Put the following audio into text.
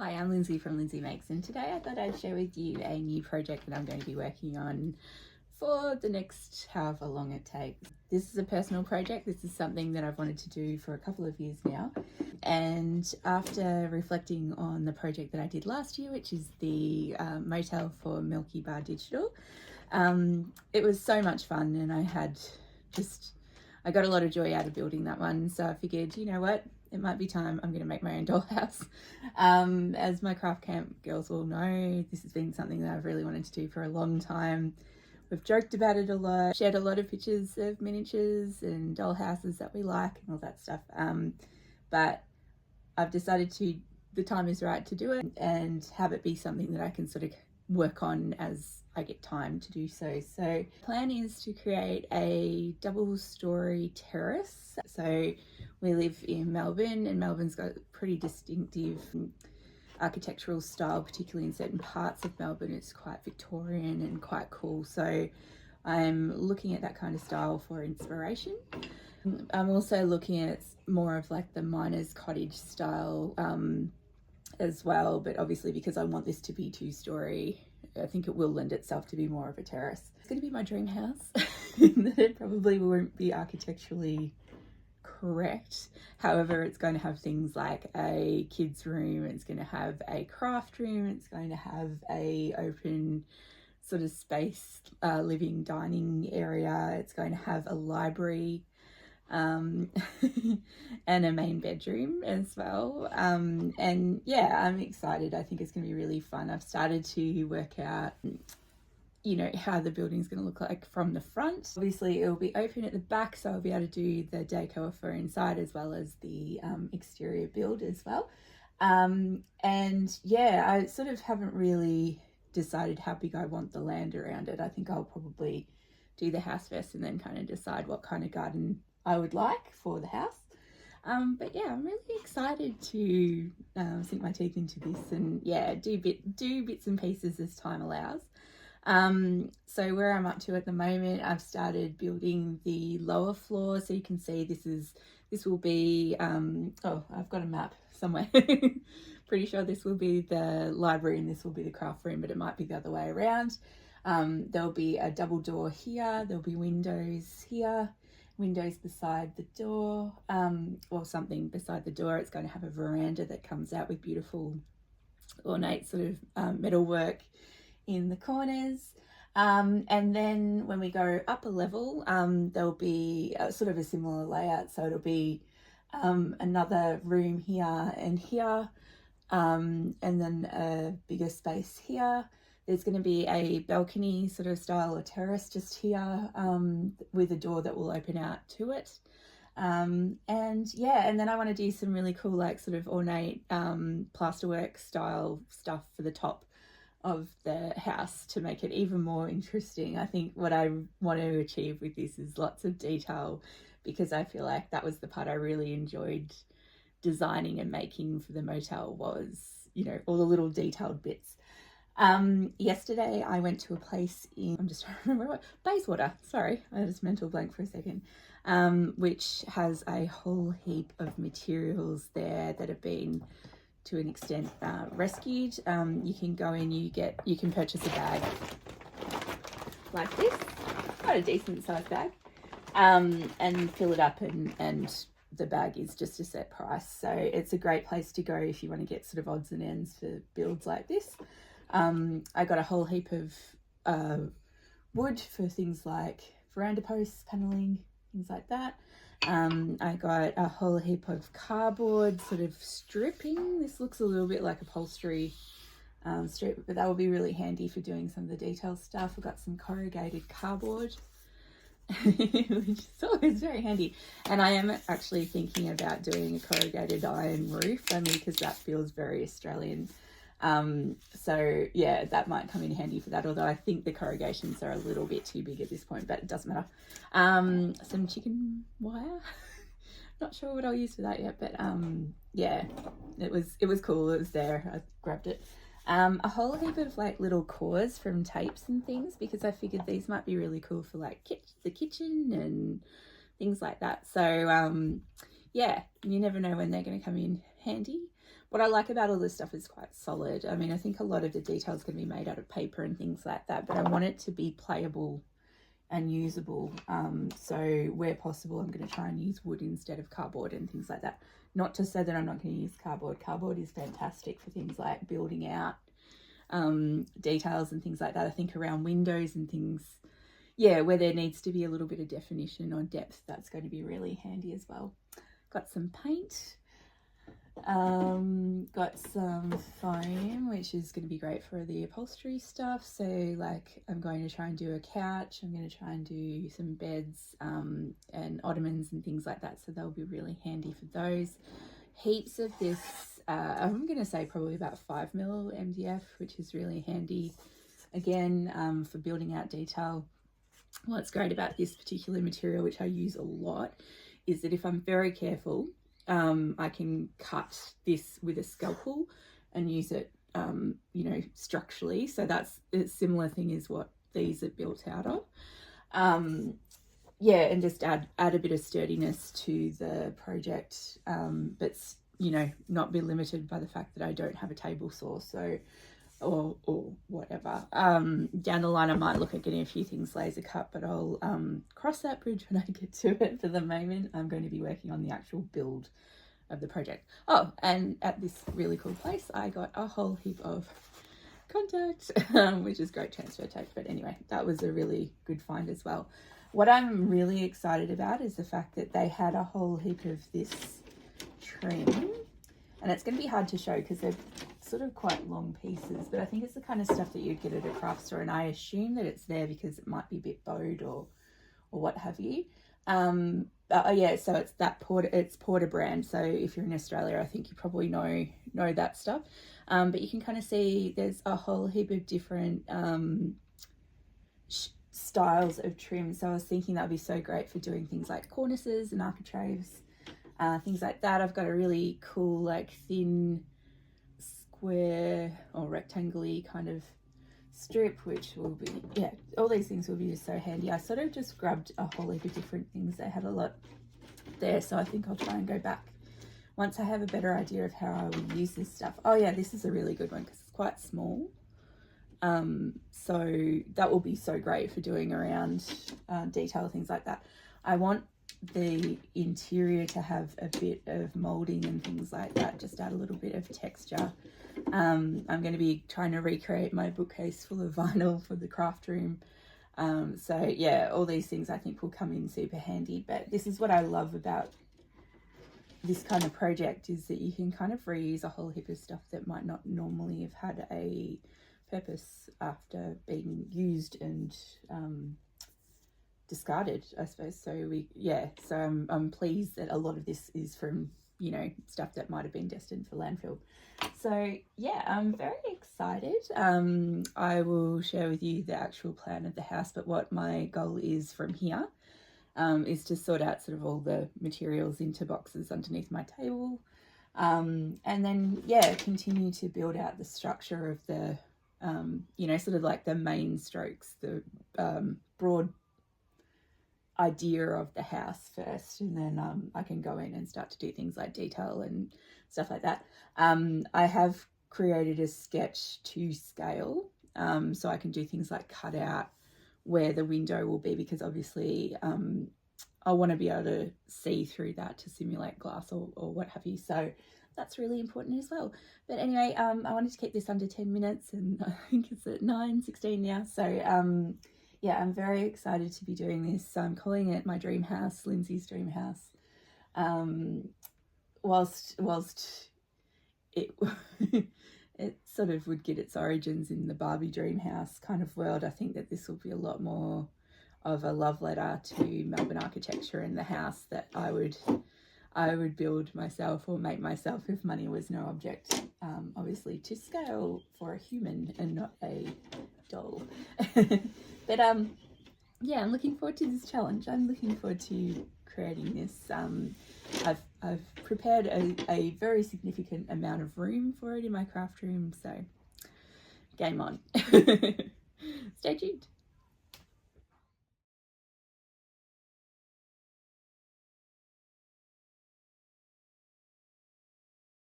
Hi, I'm Lyndsay from Lyndsay Makes, and today I thought I'd share with you a new project that I'm going to be working on for the next however long it takes. This is a personal project. This is something that I've wanted to do for a couple of years now. And after reflecting on the project that I did last year, which is the motel for Milky Bar Digital, it was so much fun, and I got a lot of joy out of building that one. So I figured, you know what, it might be time I'm going to make my own dollhouse. As my craft camp girls all know, this has been something that I've really wanted to do for a long time. We've joked about it a lot, shared a lot of pictures of miniatures and dollhouses that we like and all that stuff. But I've decided the time is right to do it and have it be something that I can sort of work on as I get time to do so. So the plan is to create a double-story terrace. So we live in Melbourne, and Melbourne's got pretty distinctive architectural style, particularly in certain parts of Melbourne. It's quite Victorian and quite cool. So I'm looking at that kind of style for inspiration. I'm also looking at more of like the miner's cottage style as well, but obviously because I want this to be two-story, I think it will lend itself to be more of a terrace. It's going to be my dream house. It probably won't be architecturally correct. However, it's going to have things like a kids room, it's going to have a craft room, it's going to have a open sort of space living dining area, it's going to have a library and a main bedroom as well. And yeah, I'm excited. I think it's going to be really fun. I've started to work out how the building's going to look like from the front. Obviously it will be open at the back, so I'll be able to do the decor for inside as well as the exterior build as well. And yeah, I sort of haven't really decided how big I want the land around it. I think I'll probably do the house first and then kind of decide what kind of garden I would like for the house. But yeah, I'm really excited to sink my teeth into this and yeah, do bits and pieces as time allows. So where I'm up to at the moment, I've started building the lower floor. So you can see this will be, oh, I've got a map somewhere. Pretty sure this will be the library and this will be the craft room, but it might be the other way around. There'll be a double door here. There'll be windows here, windows beside the door, or something beside the door. It's going to have a veranda that comes out with beautiful ornate sort of metalwork in the corners. And then when we go up a level, there'll be sort of a similar layout. So it'll be another room here and here, and then a bigger space here. There's going to be a balcony sort of style or terrace just here with a door that will open out to it. And yeah, and then I want to do some really cool like sort of ornate plasterwork style stuff for the top of the house to make it even more interesting. I think what I want to achieve with this is lots of detail, because I feel like that was the part I really enjoyed designing and making for the motel was, all the little detailed bits. Yesterday I went to a place I'm just trying to remember Bayswater, sorry, I just mental blank for a second, which has a whole heap of materials there that have been to an extent rescued. You can go in, you can purchase a bag like this, quite a decent sized bag, and fill it up, and the bag is just a set price. So it's a great place to go if you want to get sort of odds and ends for builds like this. I got a whole heap of wood for things like veranda posts, paneling, things like that. I got a whole heap of cardboard sort of stripping. This looks a little bit like upholstery strip, but that will be really handy for doing some of the detail stuff. I've got some corrugated cardboard, which is always very handy. And I am actually thinking about doing a corrugated iron roof, only because that feels very Australian. So yeah, that might come in handy for that, although I think the corrugations are a little bit too big at this point, but it doesn't matter. Some chicken wire. Not sure what I'll use for that yet, but yeah, it was cool. It was there. I grabbed it. A whole heap of like little cores from tapes and things, because I figured these might be really cool for like the kitchen and things like that. So yeah, you never know when they're going to come in handy. what I like about all this stuff is quite solid. I mean, I think a lot of the details can be made out of paper and things like that, but I want it to be playable and usable. So where possible, I'm going to try and use wood instead of cardboard and things like that. Not to say that I'm not going to use cardboard. Cardboard is fantastic for things like building out details and things like that. I think around windows and things, yeah, where there needs to be a little bit of definition or depth, that's going to be really handy as well. Got some paint. Got some foam, which is going to be great for the upholstery stuff. So like I'm going to try and do a couch, I'm going to try and do some beds and ottomans and things like that, so they'll be really handy for those. Heaps of this, I'm going to say probably about 5mm MDF, which is really handy again for building out detail. What's great about this particular material, which I use a lot, is that if I'm very careful, I can cut this with a scalpel and use it, you know, structurally. So that's a similar thing as what these are built out of. Yeah, and just add a bit of sturdiness to the project, but, you know, not be limited by the fact that I don't have a table saw, so, or whatever. Down the line, I might look at getting a few things laser cut, but I'll cross that bridge when I get to it. For the moment, I'm going to be working on the actual build of the project. Oh, and at this really cool place, I got a whole heap of contact, which is great transfer tape. But anyway, that was a really good find as well. What I'm really excited about is the fact that they had a whole heap of this trim, and it's going to be hard to show because they're sort of quite long pieces, but I think it's the kind of stuff that you'd get at a craft store, and I assume that it's there because it might be a bit bowed or what have you. Oh yeah, so it's that Porter brand. So if you're in Australia, I think you probably know that stuff. But you can kind of see there's a whole heap of different styles of trim. So I was thinking that would be so great for doing things like cornices and architraves, things like that. I've got a really cool, like, thin square or rectangular kind of strip, which will be, yeah, all these things will be just so handy. I sort of just grabbed a whole heap of different things. They had a lot there, so I think I'll try and go back once I have a better idea of how I will use this stuff. Oh yeah, this is a really good one because it's quite small. So that will be so great for doing around detail, things like that. I want the interior to have a bit of molding and things like that, just add a little bit of texture. I'm going to be trying to recreate my bookcase full of vinyl for the craft room. So yeah, all these things I think will come in super handy. But this is what I love about this kind of project, is that you can kind of reuse a whole heap of stuff that might not normally have had a purpose after being used and discarded, I suppose. So I'm pleased that a lot of this is from, you know, stuff that might have been destined for landfill. So yeah, I'm very excited. I will share with you the actual plan of the house, but what my goal is from here is to sort out sort of all the materials into boxes underneath my table, and then yeah, continue to build out the structure of the you know, sort of like the main strokes, the broad idea of the house first, and then I can go in and start to do things like detail and stuff like that. I have created a sketch to scale, so I can do things like cut out where the window will be, because obviously I want to be able to see through that to simulate glass or what have you. So that's really important as well. But anyway, I wanted to keep this under 10 minutes, and I think it's at 9:16 now. So yeah, I'm very excited to be doing this. So I'm calling it my dream house, Lyndsay's dream house. Whilst it it sort of would get its origins in the Barbie dream house kind of world, I think that this will be a lot more of a love letter to Melbourne architecture and the house that I would build myself or make myself if money was no object, obviously to scale for a human and not a doll. But yeah, I'm looking forward to this challenge. I'm looking forward to creating this. I've prepared a very significant amount of room for it in my craft room, so game on. Stay tuned.